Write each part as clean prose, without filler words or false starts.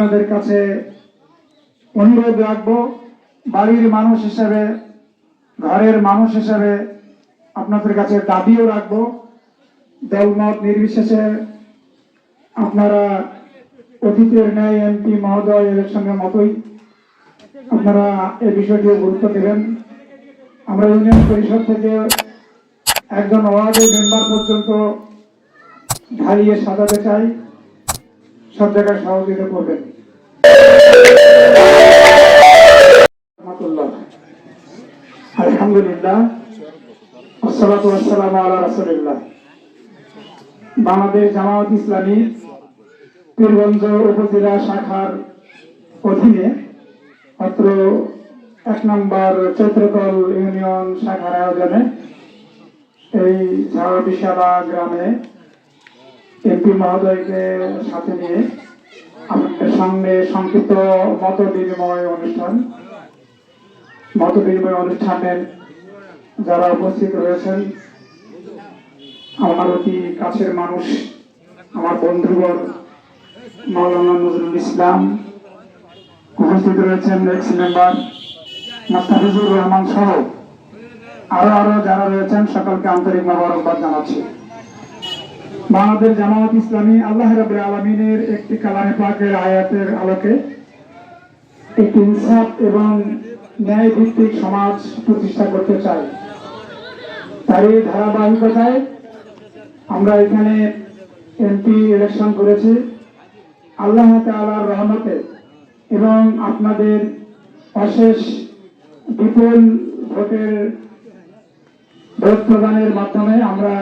আপনাদের কাছে অনুরোধ রাখবো, বাড়ির মানুষ হিসেবে, ঘরের মানুষ হিসেবে আপনাদের কাছে দাবিও রাখবো, দলমত নির্বিশেষে আপনারা অতীতের ন্যায় এমপি মহোদয় ইলেকশনের মতোই আপনারা এই বিষয়টিও গুরুত্ব দেবেন। আমরা ইউনিয়ন পরিষদ থেকে একজন ওয়ার্ডের মেম্বার পর্যন্ত ঢালিয়ে সাজাতে চাই, সব জায়গায় সহযোগিতা করবেন। আলহামদুলিল্লাহ, আসসালাতু ওয়াসসালামু আলা রাসূলিল্লাহ। বাংলাদেশ জামায়াত ইসলামী পীরগঞ্জ উপজেলা শাখার অধীনে মাত্র 1 নম্বর চৈত্রকল ইউনিয়ন শাখার আয়োজনে এই ঝাড়বিশালা গ্রামে এমপি মহোদয়কে সাথে নিয়ে আপনাদের সামনে সংক্ষিপ্ত মত বিনিময় অনুষ্ঠানের যারা উপস্থিত রয়েছেন, আমার অতি কাছের মানুষ, আমার বন্ধুবর মাওলানা নজরুল ইসলাম, উপস্থিত রয়েছেন এক্স মেম্বার মুস্তাফিজুর রহমান সহ আরো যারা রয়েছেন, সকলকে আন্তরিক মোবারকবাদ জানাচ্ছি। বাংলাদেশ জামায়াত ইসলামী আল্লাহ রাব্বুল আলামিনের একটি কালামে পাকের আয়াতের আলোকে একটি ইনসাফ এবং ন্যায় ভিত্তিক সমাজ প্রতিষ্ঠা করতে চাই। তার এই ধারাবাহিকতায় আমরা এখানে এমপি ইলেকশন করেছি। আল্লাহ তাআলার রহমতে এবং আপনাদের অশেষ বিপুল ভোট প্রদানের মাধ্যমে আমরা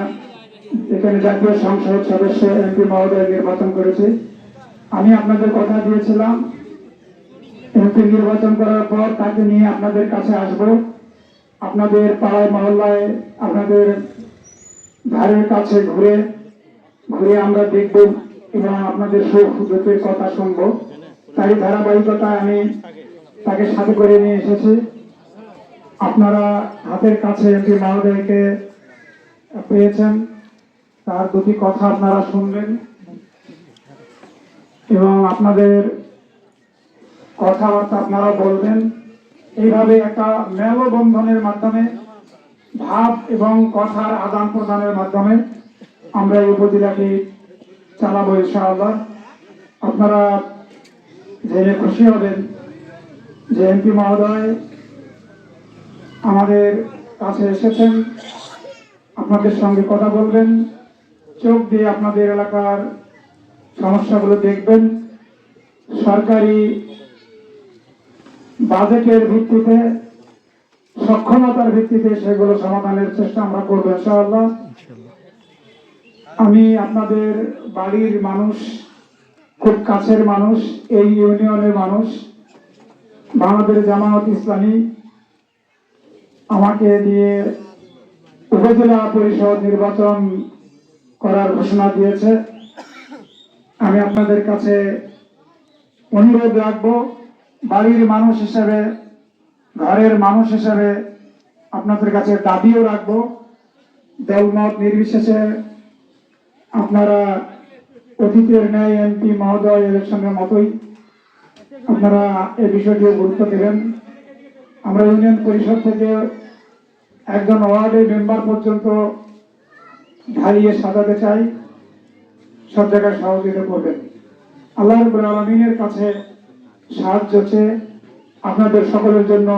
এখানে জাতীয় সংসদ সদস্য এমপি মহোদয় নির্বাচন করেছি। আমি আপনাদের কথা দিয়েছিলাম, এমপি নির্বাচন করার পর তাকে নিয়ে আপনাদের কাছে আসব, আপনাদের পাড়ায় মহল্লায় আপনাদের ঘরের কাছে ঘুরে আমরা দেখব এবং আপনাদের সুখ দুঃখের কথা শুনবো। তাই ধারাবাহিকতায় আমি তাকে সাথে করে নিয়ে এসেছি। আপনারা হাতের কাছে এমপি মহোদয়কে পেয়েছেন, তার দুটি কথা আপনারা শুনবেন এবং আপনাদের কথাবার্তা আপনারা বলবেন। এইভাবে একটা মেলবন্ধনের মাধ্যমে, ভাব এবং কথার আদান প্রদানের মাধ্যমে আমরা এই উপজেলাকে চালাবো ইনশাআল্লাহ। আপনারা জেনে খুশি হবেন যে এমপি মহোদয় আমাদের কাছে এসেছেন, আপনাদের সঙ্গে কথা বলবেন, চোখ দিয়ে আপনাদের এলাকার সমস্যাগুলো দেখবেন, সরকারি বাজেটের ভিত্তিতে, সক্ষমতার ভিত্তিতে সেগুলো সমাধানের চেষ্টা আমরা করবো ইনশাআল্লাহ। আমি আপনাদের বাড়ির মানুষ, খুব কাছের মানুষ, এই ইউনিয়নের মানুষ। বাংলাদেশ জামায়াত ইসলামী আমাকে দিয়ে উপজেলা পরিষদ নির্বাচন করার ঘোষণা দিয়েছে। আমি আপনাদের কাছে অনুরোধ রাখবো, বাড়ির মানুষ হিসেবে, ঘরের মানুষ হিসেবে আপনাদের কাছে দাবিও রাখবো, দলমত নির্বিশেষে আপনারা অতীতের ন্যায় এমপি মহোদয় ইলেকশনের মতোই আপনারা এই বিষয়টিও গুরুত্ব দেবেন। আমরা ইউনিয়ন পরিষদ থেকে একজন ওয়ার্ডের মেম্বার পর্যন্ত ঢালিয়ে সাজাতে চাই, সব জায়গায় সহযোগিতা করবেন। আল্লাহ রাব্বুল আলামিনের কাছে সাহায্য চেয়ে আপনাদের সকলের জন্য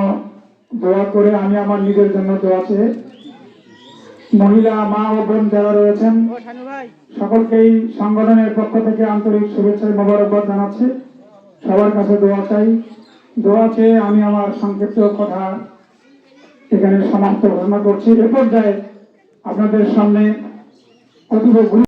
দোয়া করে আমি আমার নিজের জন্য দোয়া চেয়ে, মহিলা মা ও বোন যারা রয়েছেন সকলকেই সংগঠনের পক্ষ থেকে আন্তরিক শুভেচ্ছা মোবারকবাদ জানাচ্ছি। সবার কাছে দোয়া চাই। দোয়া চেয়ে আমি আমার সংক্ষিপ্ত কথা এখানে সমাপ্ত ঘোষণা করছি। এ পর্যায়ে আপনাদের সামনে অতীব